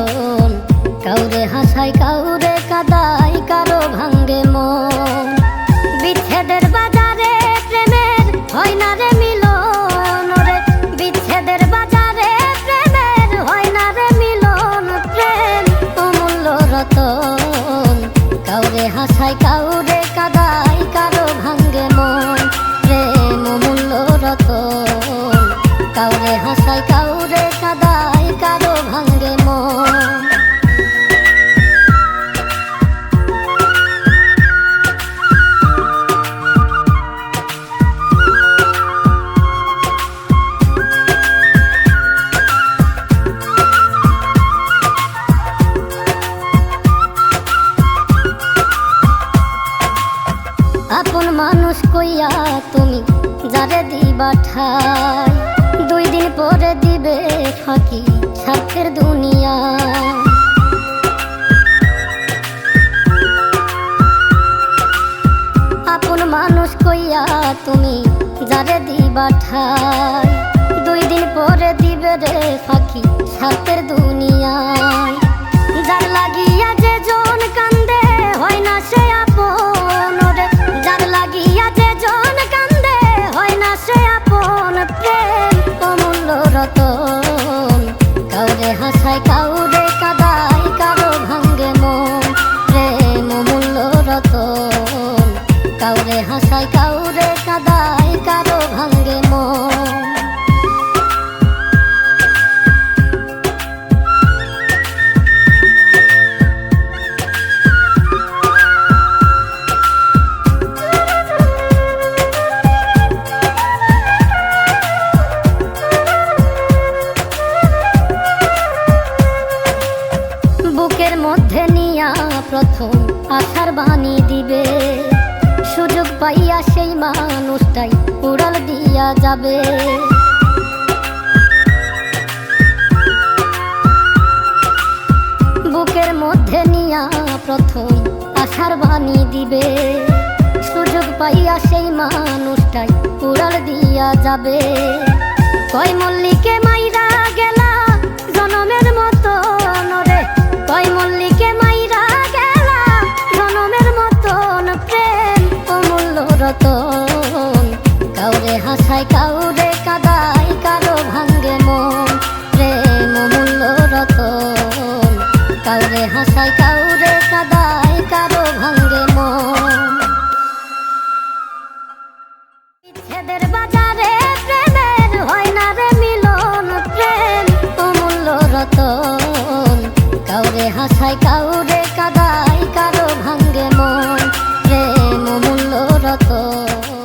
রতন। কাউরে হাসায় কাউরে কাদায় কারো ভাঙ্গে মন। বিচ্ছেদের বাজারে প্রেমের হয় না রে মিলন রে। বিচ্ছেদের বাজারে প্রেমের হয় না রে মিলন। প্রেম অমূল্য রতন। কাউরে হাসায় কাউরে কাদায় কারো ভাঙ্গে মন। প্রেম অমূল্য রতন। কাউরে হাসায় কাউরে কাদায় কারো ভাঙ্গে মন। আপন মানুষ কইয়া তুমি যারে দিবা ঠাই, 2 দিন পরে দিবে ফাঁকি স্বার্থের দুনিয়া। আপন মানুষ কইয়া তুমি যারে দিবা ঠাই, 2 দিন পরে দিবে রে ফাঁকি স্বার্থের দুনিয়ায়। যার লাগিয়া যে জন কান্দে হয় না সে আপন রে। যার লাগিয়া যে জন কান্দে হয় না সে আপন। প্রেম অমূল্য রতন। কাউরে হাসায় কাউরে কাদায় কারো ভাঙ্গে মন। প্রেম অমূল্য রতন। কাউরে হাসায় কাউরে কাদায় কারো ভাঙ্গে মন। বুকের মধ্যে নিয়া প্রথম আশার বাণী দিবে, সুযোগ পাইয়া সেই মানুষটাই উড়াল দিয়া যাবে। বুকের মধ্যে নিয়া প্রথম আশার বাণী দিবে, সুযোগ পাইয়া সেই মানুষটাই উড়াল দিয়া যাবে। কয় মল্লিকে মাইরা গেলা জনমের মতো রে। কয় মল্লিকে মাইরা গেলা জনমের মতন। প্রেম অমূল্য রতন। কাউরে হাসায় কাউরে কাদায় কারো ভাঙ্গে মন। প্রেম অমূল্য রতন। কাউরে হাসায় কাউরে কাদায় কারো ভাঙ্গে মন। বিচ্ছেদের বাজারে প্রেমের হয় না রে মিলন। প্রেম অমূল্য রতন। কাউরে হাসায় কাউরে কাদায় কারো ভাঙ্গে মন। প্রেম অমূল্য রতন।